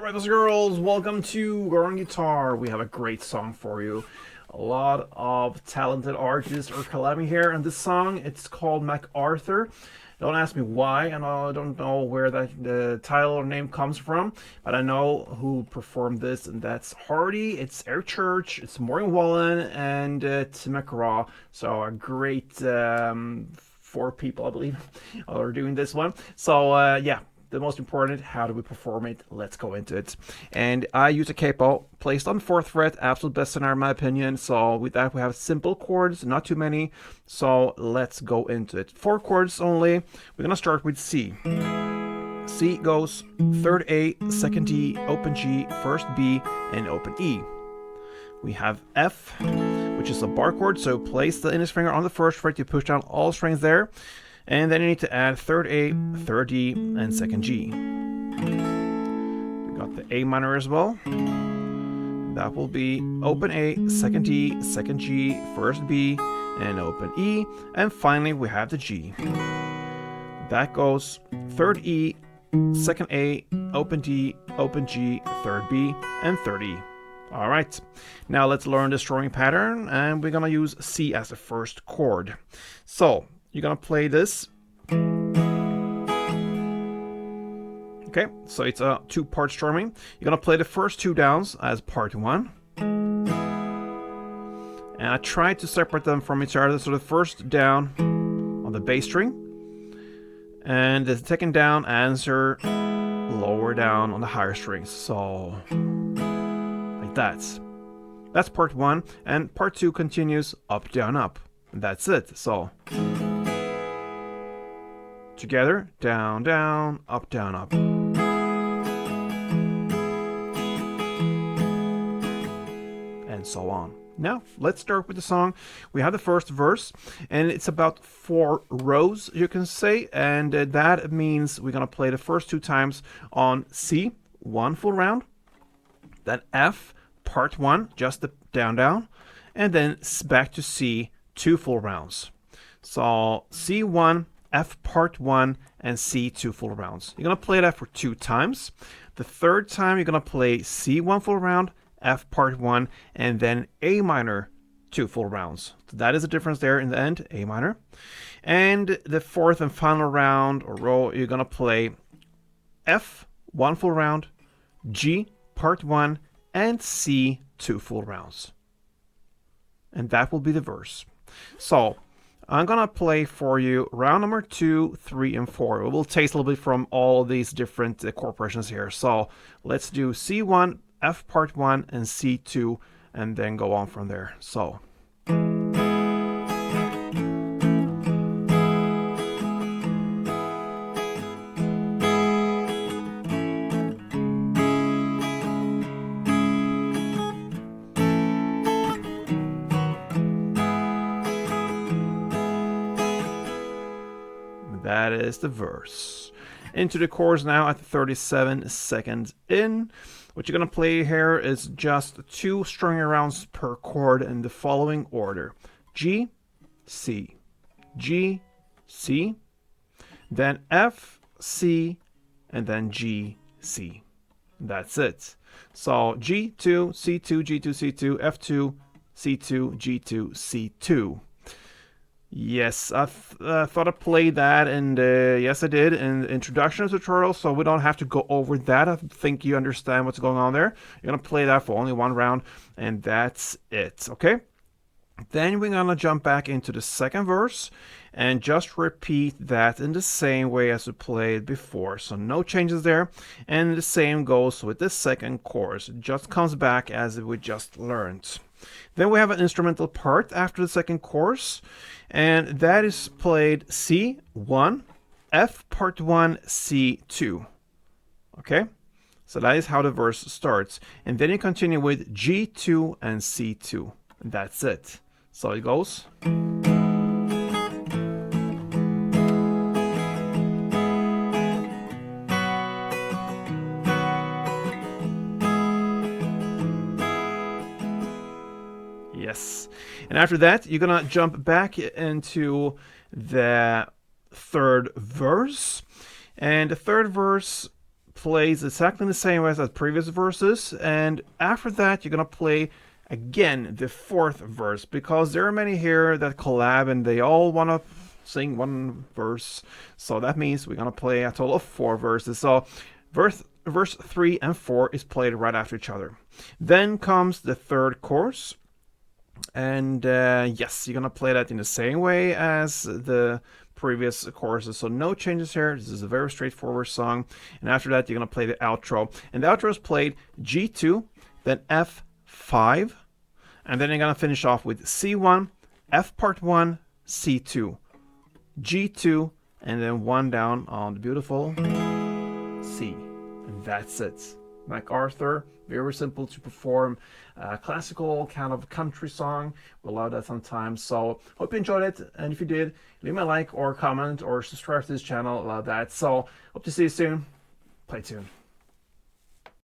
Brothers and girls, welcome to Girl on Guitar. We have a great song for you. A lot of talented artists are collabing here, and this song, it's called McArthur. Don't ask me why, and I don't know where the title or name comes from, but I know who performed this, and that's Hardy, it's Air Church, it's Morgan Wallen, and Tim McGraw. So a great four people, I believe, are doing this one. So yeah, the most important, how do we perform it? Let's go into it. And I use a capo placed on 4th fret, absolute best scenario in my opinion. So with that we have simple chords, not too many. So let's go into it. 4 chords only. We're gonna start with C. C goes 3rd A, 2nd D, open G, 1st B, and open E. We have F, which is a bar chord, so place the index finger on the 1st fret, you push down all strings there. And then you need to add 3rd A, 3rd D, and 2nd G. We got the A minor as well. That will be open A, 2nd D, 2nd G, 1st B, and open E. And finally, we have the G. That goes 3rd E, 2nd A, open D, open G, 3rd B, and 3rd E. All right, now let's learn the strumming pattern, and we're gonna use C as the first chord. So you're gonna play this. Okay, so it's a 2-part strumming. You're gonna play the first 2 downs as part 1. And I tried to separate them from each other. So the first down on the bass string, and the second down answer lower down on the higher strings. So like that. That's part 1, and part 2 continues up, down, up. And that's it. So together, down, down, up, down, up. And so on. Now, let's start with the song. We have the first verse, and it's about 4 rows, you can say, and that means we're gonna play the first 2 times on C, 1 full round, then F, part 1, just the down, down, and then back to C, 2 full rounds. So C1, F part 1, and C 2 full rounds. You're gonna play that for 2 times. The 3rd time you're gonna play C 1 full round, F part 1, and then A minor 2 full rounds. So that is the difference there in the end, A minor. And the 4th and final round or row, you're gonna play F 1 full round, G part 1, and C 2 full rounds. And that will be the verse. So I'm gonna play for you round number 2, 3, and 4. We'll taste a little bit from all these different chord progressions here. So let's do C1, F part 1, and C2, and then go on from there. So that is the verse. Into the chorus now at 37 seconds in. What you're going to play here is just 2 string rounds per chord in the following order. G, C, G, C, then F, C, and then G, C. That's it. So G2, C2, G2, C2, F2, C2, G2, C2. Yes, I thought I'd play that, and yes I did in the introduction tutorial, so we don't have to go over that. I think you understand what's going on there. You're gonna play that for only 1 round, and that's it, okay? Then we're gonna jump back into the 2nd verse and just repeat that in the same way as we played before. So no changes there, and the same goes with the 2nd chorus. It just comes back as we just learned. Then we have an instrumental part after the 2nd chorus, and that is played C1, F part 1, C2. Okay? So that is how the verse starts. And then you continue with G2 and C2. And that's it. So it goes. Yes. And after that, you're gonna jump back into the 3rd verse. And the 3rd verse plays exactly the same way as the previous verses, and after that you're gonna play again the fourth verse, because there are many here that collab and they all want to sing one verse. So that means we're gonna play a total of 4 verses. So verse 3 and 4 is played right after each other. Then comes the third chorus, and yes, you're gonna play that in the same way as the previous choruses, so no changes here. This is a very straightforward song. And after that, you're gonna play the outro, and the outro is played G2, then F5, and then you're gonna finish off with C1, F part 1, C2, G2, and then 1 down on the beautiful C. And that's it. McArthur, very simple to perform, classical kind of country song. We love that sometimes. So hope you enjoyed it, and if you did, leave me a like or comment or subscribe to this channel. I love that. So hope to see you soon. Play tune.